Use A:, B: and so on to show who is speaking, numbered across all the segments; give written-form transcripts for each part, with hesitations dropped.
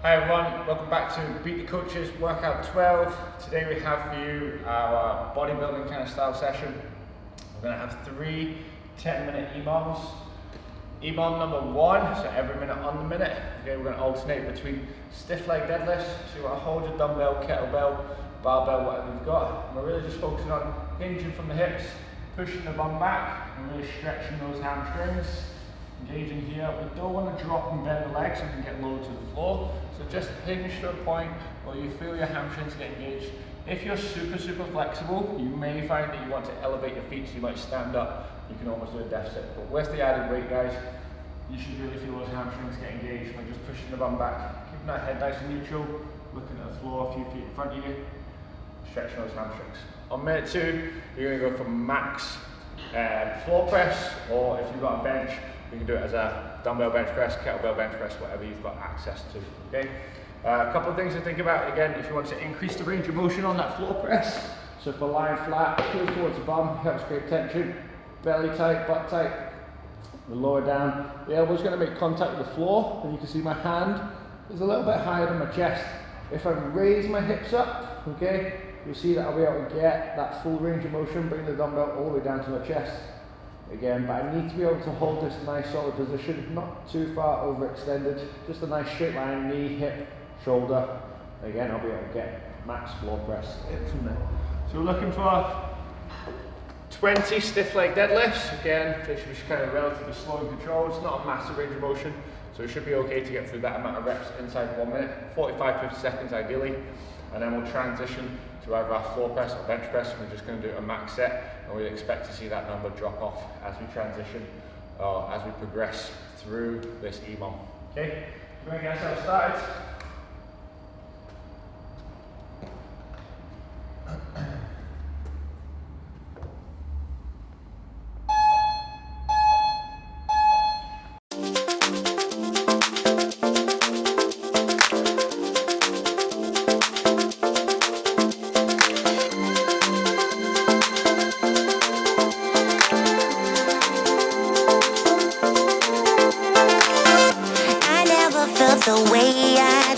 A: Hi everyone, welcome back to Beat the Coaches Workout 12. Today we have for you our bodybuilding kind of style session. We're going to have 3 10-minute EMOMs. EMOM number 1, so every minute on the minute. Okay, we're going to alternate between stiff leg deadlifts. So you want to hold your dumbbell, kettlebell, barbell, whatever you've got. And we're really just focusing on hinging from the hips, pushing the bum back, and really stretching those hamstrings. Engaging here. We don't want to drop and bend the legs so we can get low to the floor. So just hinge to a point where you feel your hamstrings get engaged. If you're super flexible, you may find that you want to elevate your feet, so you might stand up. You can almost do a deficit. But with the added weight, guys, you should really feel those hamstrings get engaged by just pushing the bum back, keeping that head nice and neutral, looking at the floor a few feet in front of you, stretching those hamstrings. On minute 2, you're going to go for max floor press, or if you've got a bench, you can do it as a dumbbell bench press, kettlebell bench press, whatever you've got access to, okay? A couple of things to think about, again, if you want to increase the range of motion on that floor press. So if we're lying flat, heels towards the bum, helps create tension, belly tight, butt tight. We lower down, the elbow's going to make contact with the floor, and you can see my hand is a little bit higher than my chest. If I raise my hips up, okay, you'll see that I'll be able to get that full range of motion, bring the dumbbell all the way down to my chest. Again, but I need to be able to hold this nice solid position, not too far overextended, just a nice straight line, knee, hip, shoulder. Again, I'll be able to get max floor press from there. So we're looking for 20 stiff leg deadlifts. Again, they should be kind of relatively slow and controlled. It's not a massive range of motion, so it should be okay to get through that amount of reps inside 1 minute, 45-50 seconds ideally. And then we'll transition to either our floor press or bench press. We're just going to do a max set, and we expect to see that number drop off as we transition, as we progress through this EMOM. Okay, we're going to get ourselves started.
B: The way I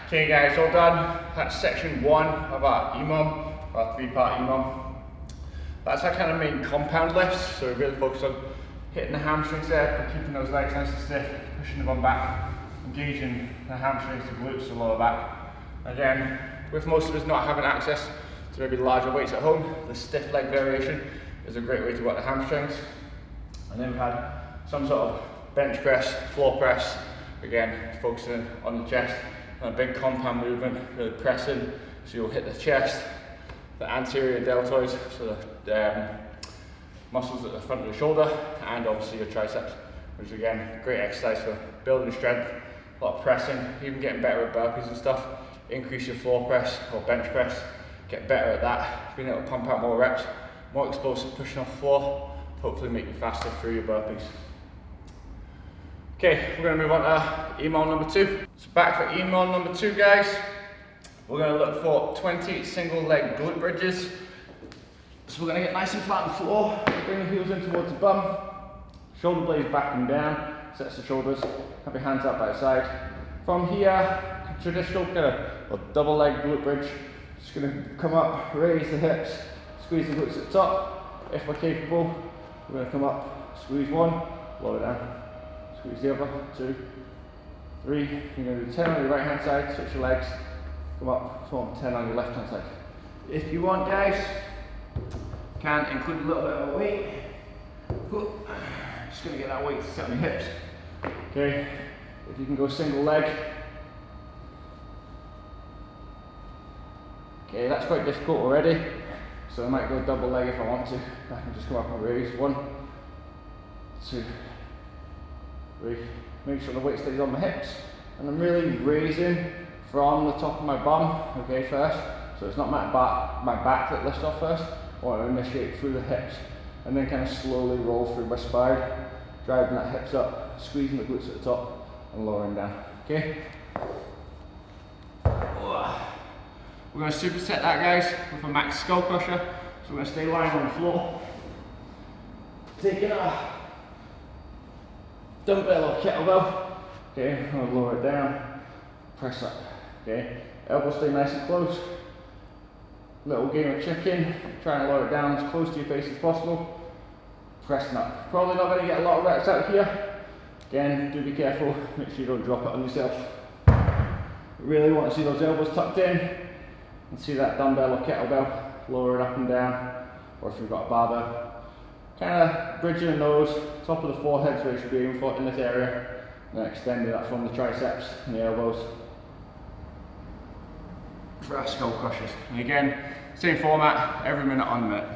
A: Okay guys, all done. That's section 1 of our EMOM, our 3-part EMOM. That's our kind of main compound lifts, so we really focus on hitting the hamstrings there, but keeping those legs nice and stiff, pushing them on back, engaging the hamstrings, the glutes, the lower back. Again, with most of us not having access to maybe larger weights at home, the stiff leg variation is a great way to work the hamstrings. And then we've had some sort of bench press, floor press, again focusing on the chest, and a big compound movement, really pressing, so you'll hit the chest, the anterior deltoids, so the muscles at the front of the shoulder, and obviously your triceps, which is again great exercise for building strength, a lot of pressing, even getting better at burpees and stuff. Increase your floor press or bench press, get better at that, being able to pump out more reps, more explosive pushing off the floor, hopefully make you faster through your burpees. Okay, we're going to move on to EMOM number 2. So back for EMOM number 2 guys, we're going to look for 20 single leg glute bridges. So we're going to get nice and flat on the floor, bring the heels in towards the bum, shoulder blades back and down, sets the shoulders, have your hands out by the side. From here, traditional kind of double leg glute bridge, just going to come up, raise the hips, squeeze the glutes at the top. If we're capable, we're going to come up, squeeze 1, lower down, squeeze the other, 2, 3. You're going to do 10 on your right hand side, switch your legs, come up, form 10 on your left hand side. If you want guys, can include a little bit of weight. Just going to get that weight to sit on your hips. Okay, if you can go single leg. Okay, that's quite difficult already, so I might go double leg if I want to. I can just come up and raise 1, 2, 3. Make sure the weight stays on my hips, and I'm really raising from the top of my bum, okay, first. So it's not my back that lifts off first. I want to initiate through the hips, and then kind of slowly roll through my spine, driving that hips up, squeezing the glutes at the top, and lowering down, okay? We're going to superset that guys with a max skull crusher. So we're going to stay lying on the floor. Taking a dumbbell or kettlebell. Okay, I'm going to lower it down. Press up. Okay, elbows stay nice and close. Little game of chicken. Try and lower it down as close to your face as possible. Pressing up. Probably not going to get a lot of reps out here. Again, do be careful. Make sure you don't drop it on yourself. Really want to see those elbows tucked in. And see that dumbbell or kettlebell, lower it up and down, or if you've got a barbell. Kind of bridging the nose, top of the forehead, so you should be aiming for in this area, and then extending that from the triceps and the elbows. For our skull crushers. And again, same format, every minute on the minute.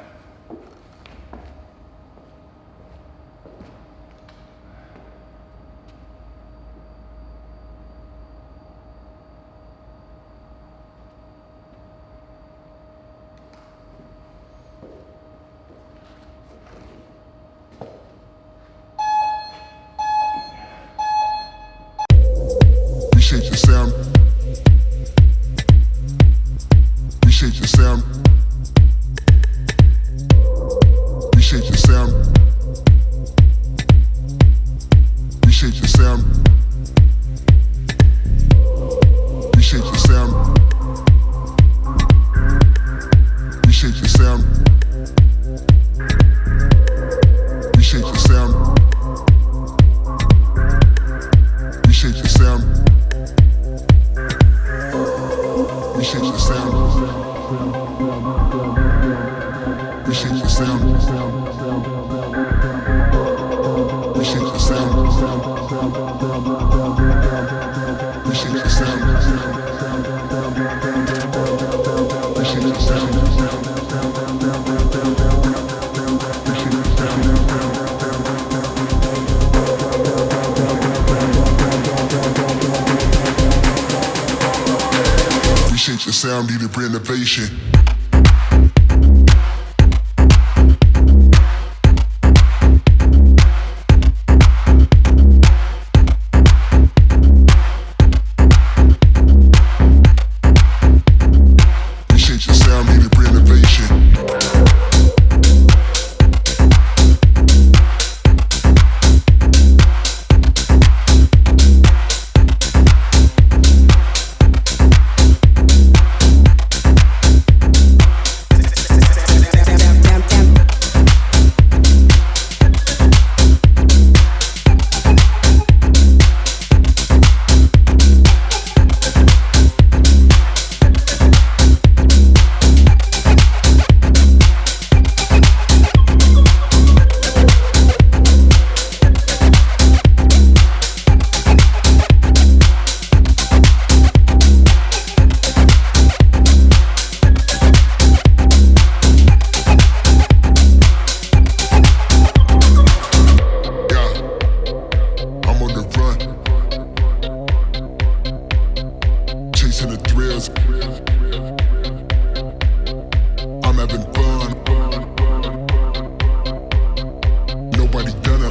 B: Reshape your sound. Reshape your sound. Reshape your sound. Reshape your sound. Reshape your sound. Reshape your sound. Reshape your sound. Reshape your sound. Reshape your sound. Reshape your sound. Reshape your sound. Reshape your sound. Reshape your sound. Reshape your sound, need a renovation.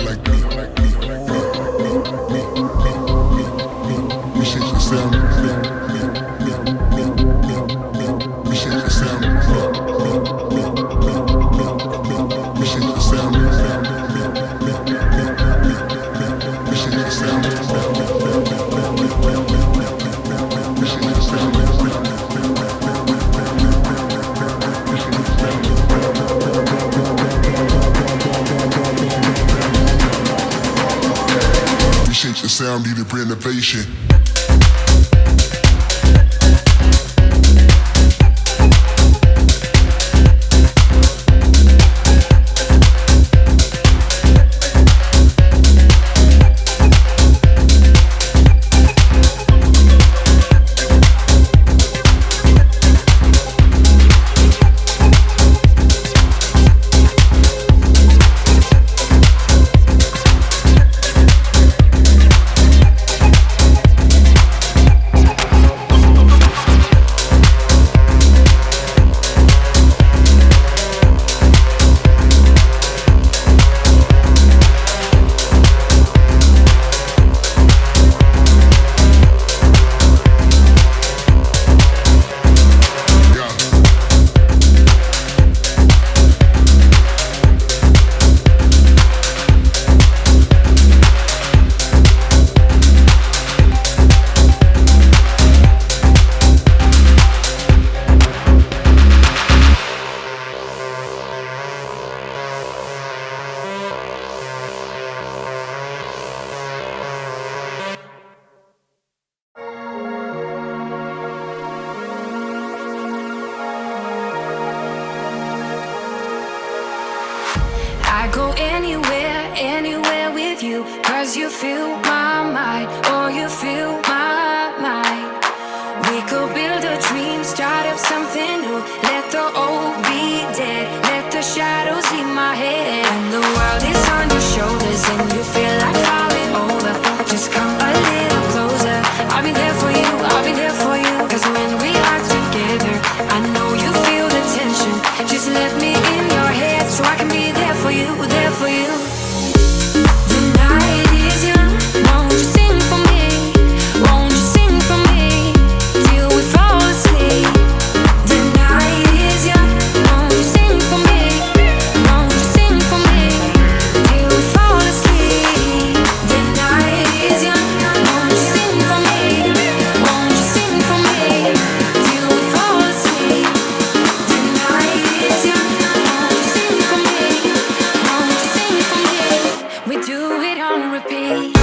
B: like me. We shake the sound. We shake the sound. We shake the sound. We shake the sound. We shake the sound. We shake the sound, need a renovation.
C: I go anywhere with you, 'cause you fill my mind, or you fill my mind. We could build a dream, start up something new. Let the old be dead, let the shadows leave my head. When the world is on your shoulders and you feel like falling over, just come a little closer. I'll be there for you, I'll be there for you. 'Cause when we are together, I know you feel the tension. Just let me in your head so I can be there for you, there for you. The night is young, won't you sing for me? Won't you sing for me till we fall asleep? The night is young, won't you sing for me? Won't you sing for me till we fall asleep? The night is young, won't you sing for me? Won't you sing for me till we fall asleep? The night is young, won't you sing for me? Won't you sing for me? We do it on repeat.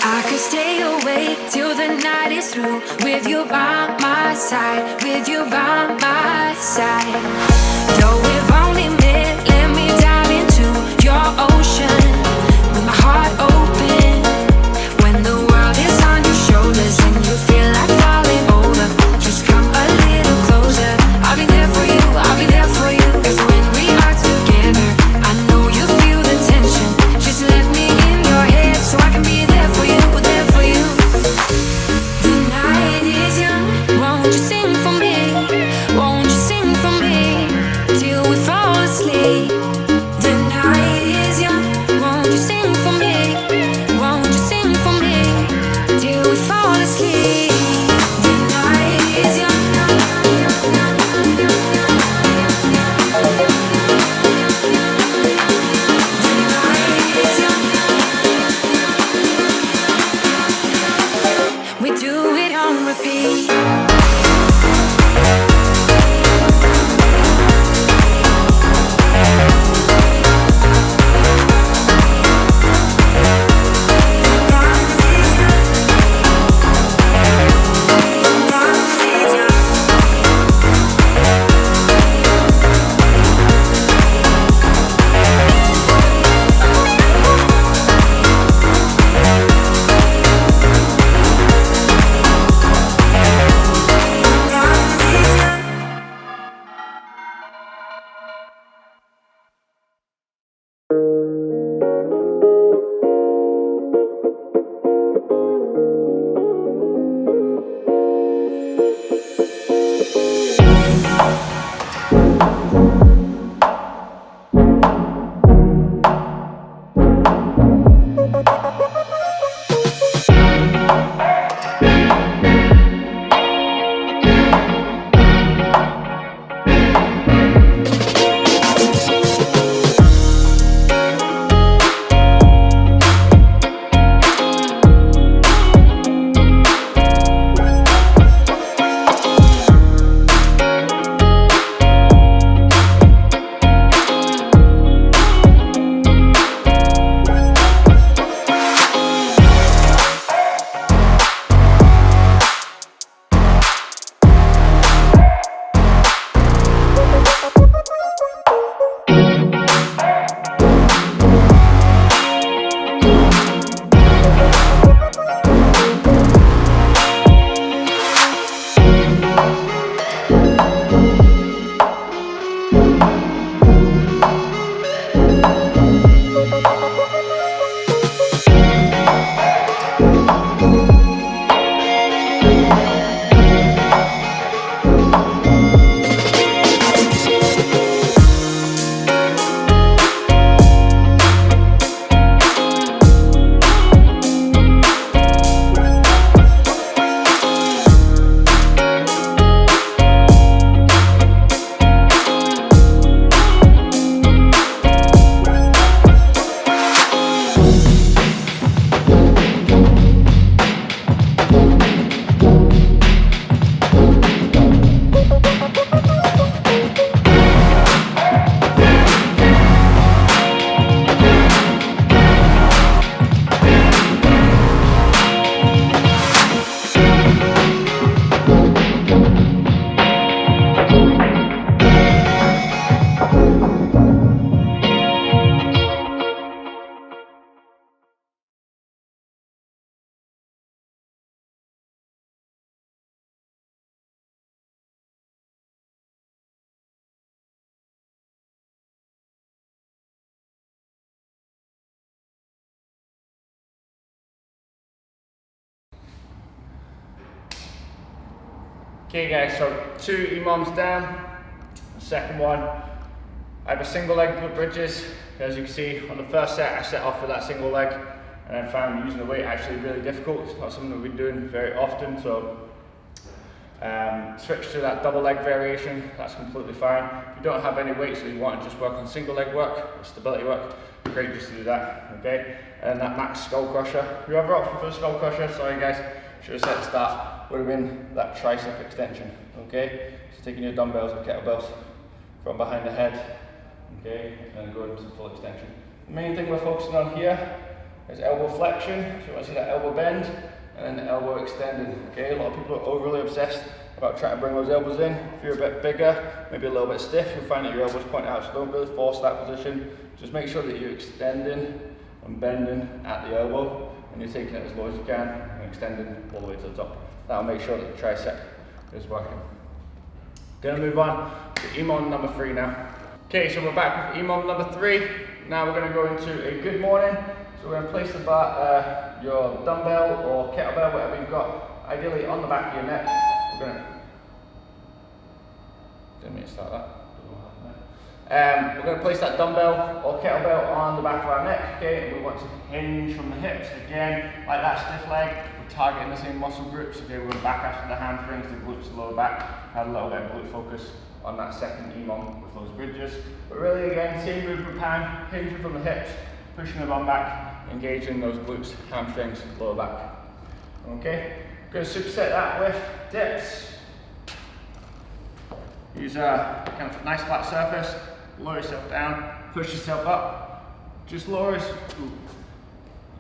C: I could stay awake till the night is through, with you by my side, with you by my side. Though we've only met, let me dive into your ocean with my heart open. When the world is on your shoulders and you feel like falling over, just come a little closer. I'll be there for you, I'll be there for you. 'Cause when we are together, I know you feel the tension. Just let me in your head so I can be there for you, there for you. The night is young, won't you sing for me?
A: Okay guys, so 2 EMOMs down. The second one, I have a single leg glute bridges. As you can see, on the first set, I set off with that single leg and I found using the weight actually really difficult. It's not something that we've been doing very often, so switch to that double leg variation, that's completely fine. If you don't have any weights so you want to just work on single leg work, or stability work, great just to do that, okay? And that max skull crusher. Your other option for the skull crusher, sorry guys, should have said at the start, would have been that tricep extension, okay? So taking your dumbbells or kettlebells from behind the head, okay, and then going to full extension. The main thing we're focusing on here is elbow flexion, so you want to see that elbow bend, and then elbow extended, okay? A lot of people are overly obsessed about trying to bring those elbows in. If you're a bit bigger, maybe a little bit stiff, you'll find that your elbows point out, so don't really force that position. Just make sure that you're extending and bending at the elbow, and you're taking it as low as you can, and extending all the way to the top. That'll make sure that the tricep is working. Gonna move on to EMOM number 3 now. Okay, so we're back with EMOM number 3. Now we're gonna go into a good morning. So we're gonna place your dumbbell or kettlebell, whatever you've got, ideally on the back of your neck. Didn't mean to start that. We're going to place that dumbbell or kettlebell on the back of our neck, okay, and we want to hinge from the hips. Again, like that stiff leg, we're targeting the same muscle groups, okay, we're going back after the hamstrings, the glutes, the lower back, had a little bit of glute focus on that second EMOM with those bridges. But really again, same movement pattern, hinging from the hips, pushing the bum back, engaging those glutes, hamstrings, lower back. Okay, going to superset that with dips. Use a kind of nice flat surface, lower yourself down, push yourself up, just lower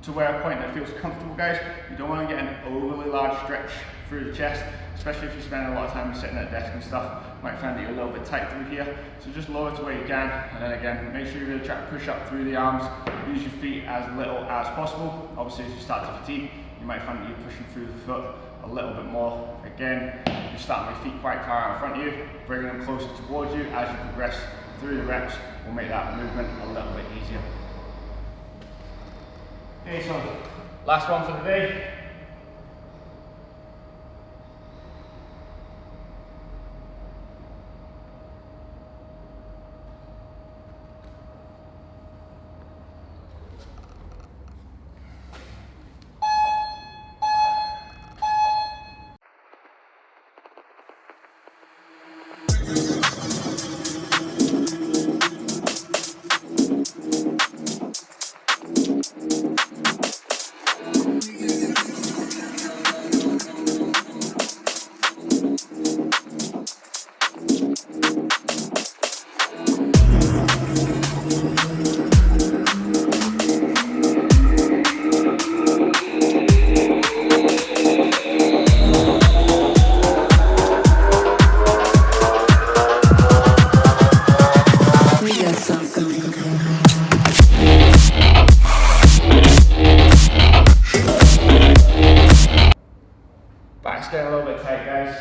A: to where a point that feels comfortable, guys. You don't want to get an overly large stretch through the chest, especially if you spend a lot of time sitting at a desk and stuff. You might find that you're a little bit tight through here, so just lower to where you can, and then again, make sure you really try to push up through the arms, use your feet as little as possible. Obviously, as you start to fatigue, you might find that you're pushing through the foot a little bit more. Again, you're starting with your feet quite far out in front of you, bringing them closer towards you as you progress through the reps will make that movement a little bit easier. Okay, so last one for the day. Back's getting a little bit tight, guys.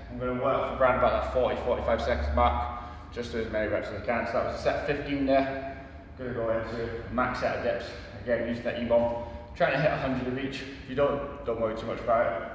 A: I'm going to work for around about that 40-45 seconds mark, just do as many reps as I can. So that was a set 15 there. Going to go into a max set of dips. again, using that E-bomb, trying to hit 100 of each. If you don't worry too much about it.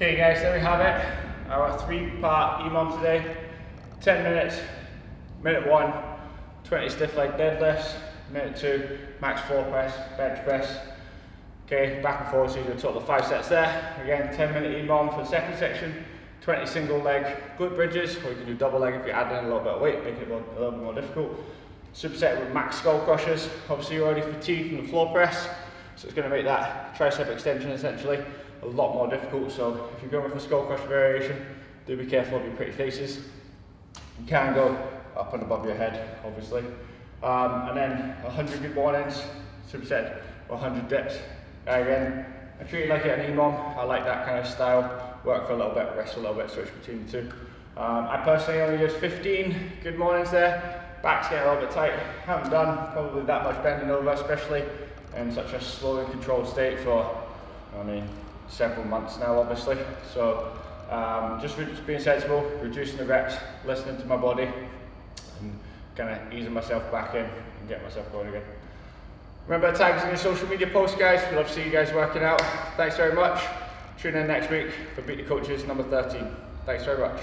A: Okay guys, there we have it. Our 3-part EMOM today. 10 minutes. Minute 1, 20 stiff leg deadlifts. Minute 2, max floor press, bench press. Okay, back and forth, so you do a total of 5 sets there. Again, 10-minute EMOM for the second section. 20 single leg glute bridges, or you can do double leg if you add in a little bit of weight, make it a little bit more difficult. Superset with max skull crushers. Obviously you're already fatigued from the floor press, so it's going to make that tricep extension essentially a lot more difficult. So if you're going with a skull crusher variation, do be careful of your pretty faces. You can go up and above your head, obviously. And then 100 good mornings, superset 100 dips. Again, I treat it like an EMOM. I like that kind of style. Work for a little bit, rest for a little bit, switch between the two. I personally only use 15 good mornings there. Back's getting a little bit tight. Haven't done probably that much bending over, especially in such a slow and controlled state for, several months now, obviously. So just being sensible, reducing the reps, listening to my body, and kind of easing myself back in and getting myself going again. Remember to tag us in your social media posts, guys. We'd love to see you guys working out. Thanks very much. Tune in next week for Beat the Coaches number 13. Thanks very much.